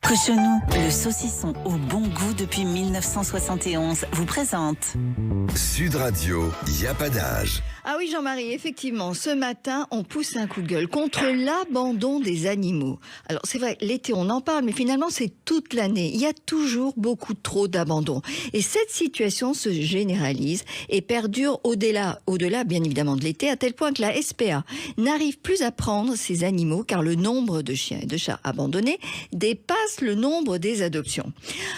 Cochonou, le saucisson au bon goût depuis 1971, vous présente Sud Radio, y a pas d'âge. Ah oui Jean-Marie, effectivement, ce matin, on pousse un coup de gueule contre l'abandon des animaux. Alors c'est vrai, l'été on en parle, mais finalement c'est toute l'année. Il y a toujours beaucoup trop d'abandon. Et cette situation se généralise et perdure au-delà bien évidemment de l'été, à tel point que la SPA n'arrive plus à prendre ces animaux car le nombre de chiens et de chats abandonnés dépasse le nombre des adoptions.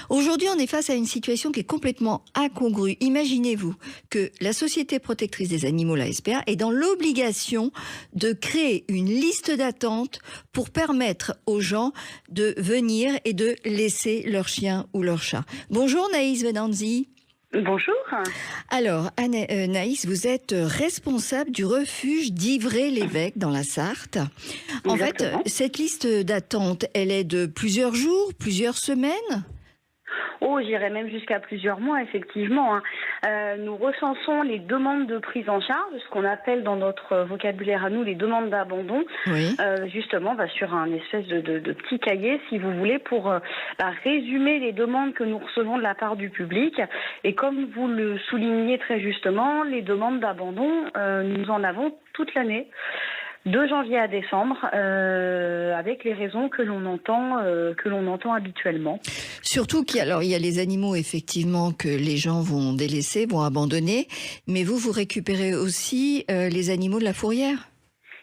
Aujourd'hui, on est face à une situation qui est complètement incongrue. Imaginez-vous que la Société protectrice des animaux, la SPA, est dans l'obligation de créer une liste d'attente pour permettre aux gens de venir et de laisser leur chien ou leur chat. Bonjour Naïs Venanzi. Bonjour. Alors, Naïs, vous êtes responsable du refuge d'Ivray-l'Évêque dans la Sarthe. En Exactement. fait, cette liste d'attente, elle est de plusieurs jours, plusieurs semaines ? Oh, j'irais même jusqu'à plusieurs mois, effectivement. Nous recensons les demandes de prise en charge, ce qu'on appelle dans notre vocabulaire à nous les demandes d'abandon, Oui. justement sur un espèce de petit cahier, si vous voulez, pour résumer les demandes que nous recevons de la part du public. Et comme vous le soulignez très justement, les demandes d'abandon, nous en avons toute l'année. De janvier à décembre, avec les raisons que l'on entend habituellement. Surtout qu'il y a les animaux effectivement que les gens vont délaisser, vont abandonner, mais vous récupérez aussi les animaux de la fourrière.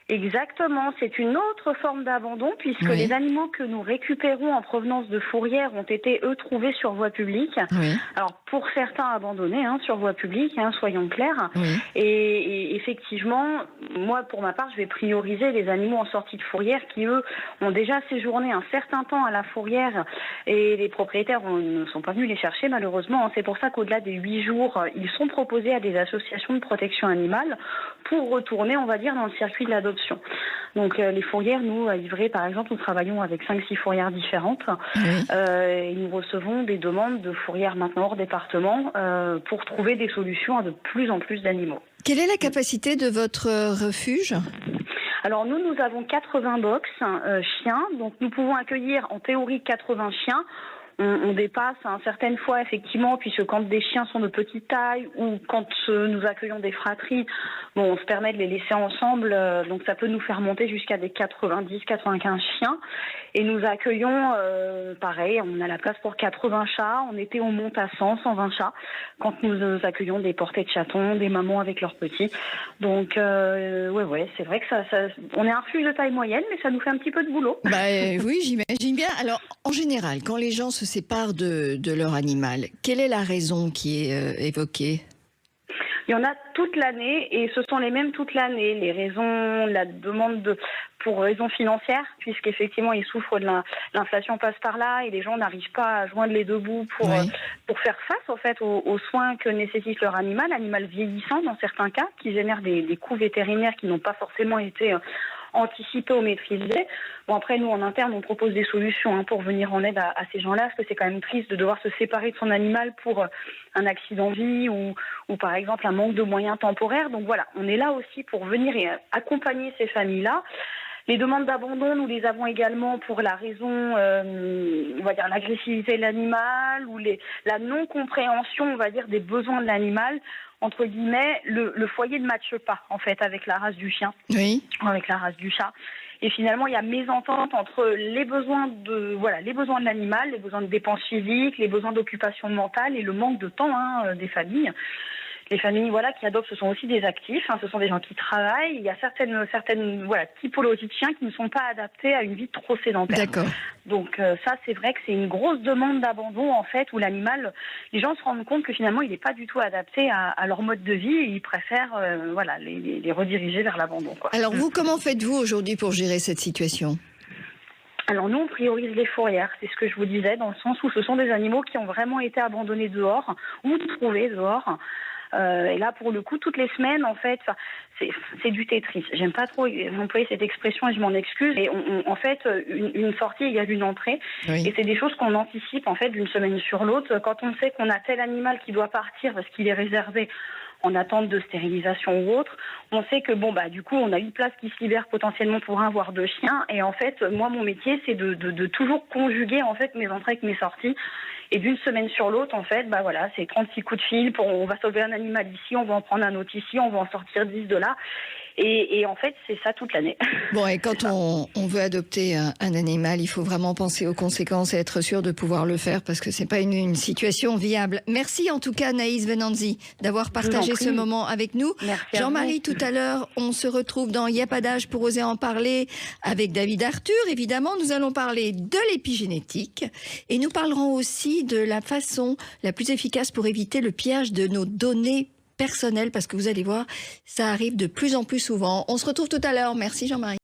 Exactement, c'est une autre forme d'abandon puisque Oui. les animaux que nous récupérons en provenance de fourrières ont été, eux, trouvés sur voie publique. Oui. Alors, pour certains abandonnés, sur voie publique, soyons clairs. Oui. Et effectivement, moi, pour ma part, je vais prioriser les animaux en sortie de fourrière qui, eux, ont déjà séjourné un certain temps à la fourrière et les propriétaires ne sont pas venus les chercher, malheureusement. C'est pour ça qu'au-delà des 8 jours, ils sont proposés à des associations de protection animale pour retourner, on va dire, dans le circuit de l'adoption. Donc les fourrières, nous, à Ivray, par exemple, nous travaillons avec 5-6 fourrières différentes. Oui. Et nous recevons des demandes de fourrières maintenant hors département pour trouver des solutions à de plus en plus d'animaux. Quelle est la capacité de votre refuge ? Alors nous avons 80 box chiens, donc nous pouvons accueillir en théorie 80 chiens. On dépasse certaines fois, effectivement, puisque quand des chiens sont de petite taille ou quand nous accueillons des fratries, on se permet de les laisser ensemble, donc ça peut nous faire monter jusqu'à des 90-95 chiens. Et nous accueillons, pareil, on a la place pour 80 chats. En été, on monte à 100-120 chats quand nous accueillons des portées de chatons, des mamans avec leurs petits. Donc, ouais, c'est vrai que ça, on est un refuge de taille moyenne, mais ça nous fait un petit peu de boulot. Oui, j'imagine bien. Alors, en général, quand les gens se séparent de leur animal, quelle est la raison qui est évoquée ? Il y en a toute l'année et ce sont les mêmes toute l'année. Les raisons, la demande pour raisons financières, puisqu'effectivement ils souffrent de l'inflation passe par là et les gens n'arrivent pas à joindre les deux bouts pour faire face en fait aux soins que nécessite leur animal vieillissant dans certains cas, qui génèrent des coûts vétérinaires qui n'ont pas forcément été anticipés ou maîtrisés. Bon, après, nous, en interne, on propose des solutions pour venir en aide à ces gens-là, parce que c'est quand même triste de devoir se séparer de son animal pour un accident de vie ou par exemple, un manque de moyens temporaires. Donc voilà, on est là aussi pour venir et accompagner ces familles-là. Les demandes d'abandon, nous les avons également pour la raison, on va dire, l'agressivité de l'animal ou la non-compréhension, on va dire, des besoins de l'animal. Entre guillemets, le foyer ne matche pas, en fait, avec la race du chien, avec la race du chat. Et finalement, il y a mésentente entre les besoins de l'animal, les besoins de dépenses physiques, les besoins d'occupation mentale et le manque de temps des familles. Les familles qui adoptent, ce sont aussi des actifs, ce sont des gens qui travaillent. Il y a certaines typologies de chiens qui ne sont pas adaptées à une vie trop sédentaire. D'accord. Donc ça, c'est vrai que c'est une grosse demande d'abandon en fait, où l'animal, les gens se rendent compte que finalement, il n'est pas du tout adapté à leur mode de vie et ils préfèrent les rediriger vers l'abandon. Alors vous, comment faites-vous aujourd'hui pour gérer cette situation ? Alors nous, on priorise les fourrières, c'est ce que je vous disais, dans le sens où ce sont des animaux qui ont vraiment été abandonnés dehors ou trouvés dehors. Et là, pour le coup, toutes les semaines, en fait, c'est du Tetris. J'aime pas trop employer cette expression et je m'en excuse. Et en fait, une sortie égale une entrée. Oui. Et c'est des choses qu'on anticipe, en fait, d'une semaine sur l'autre. Quand on sait qu'on a tel animal qui doit partir parce qu'il est réservé en attente de stérilisation ou autre, on sait que du coup, on a une place qui se libère potentiellement pour un, voire deux chiens. Et en fait, moi, mon métier, c'est de toujours conjuguer en fait mes entrées avec mes sorties. Et d'une semaine sur l'autre, en fait, c'est 36 coups de fil on va sauver un animal ici, on va en prendre un autre ici, on va en sortir 10 de là. Et en fait, c'est ça toute l'année. Bon, et quand on veut adopter un animal, il faut vraiment penser aux conséquences et être sûr de pouvoir le faire parce que c'est pas une situation viable. Merci en tout cas, Anaïs Venanzi, d'avoir partagé ce moment avec nous. Merci Jean-Marie, tout à l'heure, on se retrouve dans Y a pas d'âge pour oser en parler avec David Arthur. Évidemment, nous allons parler de l'épigénétique et nous parlerons aussi de la façon la plus efficace pour éviter le pillage de nos données personnelles parce que vous allez voir, ça arrive de plus en plus souvent. On se retrouve tout à l'heure. Merci Jean-Marie.